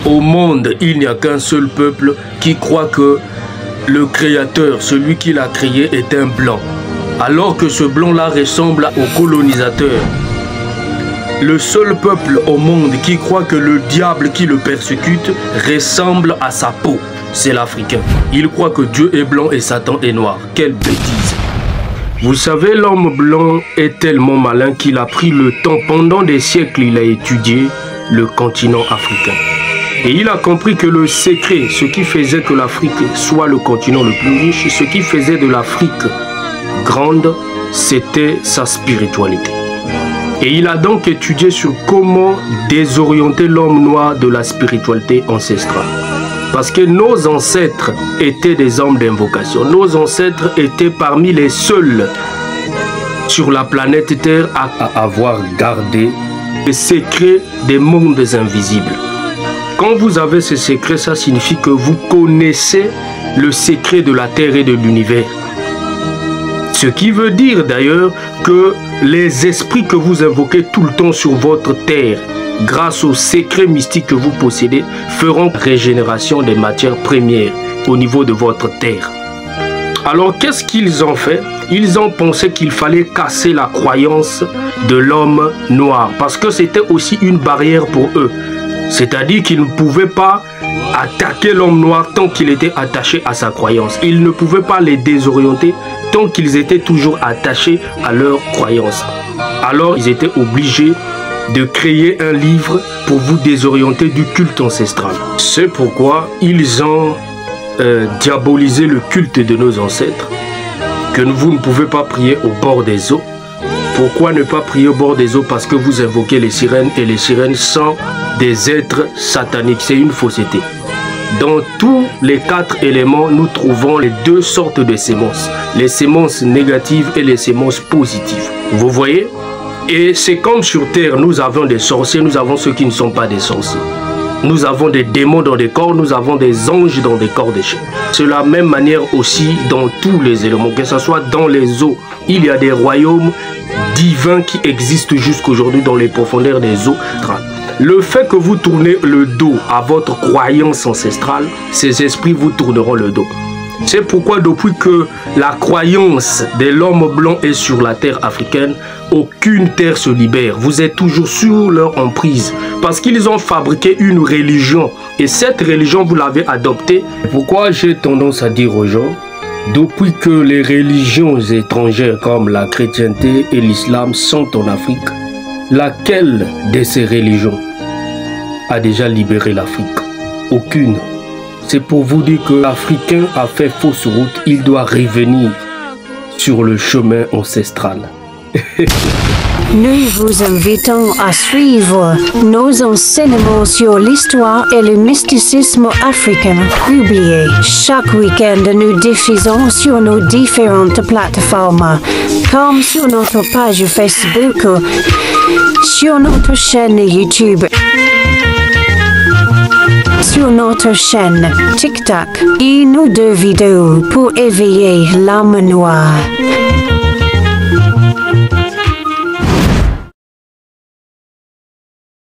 Au monde, il n'y a qu'un seul peuple qui croit que le créateur, celui qui l'a créé, est un blanc. Alors que ce blanc-là ressemble au colonisateur. Le seul peuple au monde qui croit que le diable qui le persécute ressemble à sa peau, c'est l'Africain. Il croit que Dieu est blanc et Satan est noir. Quelle bêtise! Vous savez, l'homme blanc est tellement malin qu'il a pris le temps, pendant des siècles, il a étudié le continent africain. Et il a compris que le secret, ce qui faisait que l'Afrique soit le continent le plus riche, ce qui faisait de l'Afrique grande, c'était sa spiritualité. Et il a donc étudié sur comment désorienter l'homme noir de la spiritualité ancestrale. Parce que nos ancêtres étaient des hommes d'invocation. Nos ancêtres étaient parmi les seuls sur la planète Terre à avoir gardé les secrets des mondes invisibles. Quand vous avez ces secrets, ça signifie que vous connaissez le secret de la Terre et de l'univers. Ce qui veut dire d'ailleurs que les esprits que vous invoquez tout le temps sur votre terre, grâce aux secrets mystiques que vous possédez, feront régénération des matières premières au niveau de votre terre. Alors qu'est-ce qu'ils ont fait? Ils ont pensé qu'il fallait casser la croyance de l'homme noir, parce que c'était aussi une barrière pour eux. C'est-à-dire qu'ils ne pouvaient pas attaquer l'homme noir tant qu'il était attaché à sa croyance. Ils ne pouvaient pas les désorienter tant qu'ils étaient toujours attachés à leur croyance. Alors ils étaient obligés de créer un livre pour vous désorienter du culte ancestral. C'est pourquoi ils ont diabolisé le culte de nos ancêtres, que vous ne pouvez pas prier au bord des eaux. Pourquoi ne pas prier au bord des eaux? Parce que vous invoquez les sirènes, et les sirènes sont des êtres sataniques. C'est une fausseté. Dans tous les 4 éléments, nous trouvons les 2 sortes de sémences. Les sémences négatives et les sémences positives. Vous voyez? Et c'est comme sur Terre, nous avons des sorciers, nous avons ceux qui ne sont pas des sorciers. Nous avons des démons dans des corps, nous avons des anges dans des corps de chair. C'est de la même manière aussi dans tous les éléments, que ce soit dans les eaux. Il y a des royaumes divins qui existent jusqu'aujourd'hui dans les profondeurs des eaux. Le fait que vous tournez le dos à votre croyance ancestrale, ces esprits vous tourneront le dos. C'est pourquoi depuis que la croyance de l'homme blanc est sur la terre africaine, aucune terre se libère. Vous êtes toujours sur leur emprise. Parce qu'ils ont fabriqué une religion. Et cette religion, vous l'avez adoptée. Pourquoi j'ai tendance à dire aux gens, depuis que les religions étrangères comme la chrétienté et l'islam sont en Afrique, laquelle de ces religions a déjà libéré l'Afrique? Aucune. C'est pour vous dire que l'Africain a fait fausse route. Il doit revenir sur le chemin ancestral. Nous vous invitons à suivre nos enseignements sur l'histoire et le mysticisme africain. Publiés chaque week-end, nous diffusons sur nos différentes plateformes, comme sur notre page Facebook, sur notre chaîne YouTube, sur notre chaîne TikTok et nos 2 vidéos pour éveiller l'âme noire.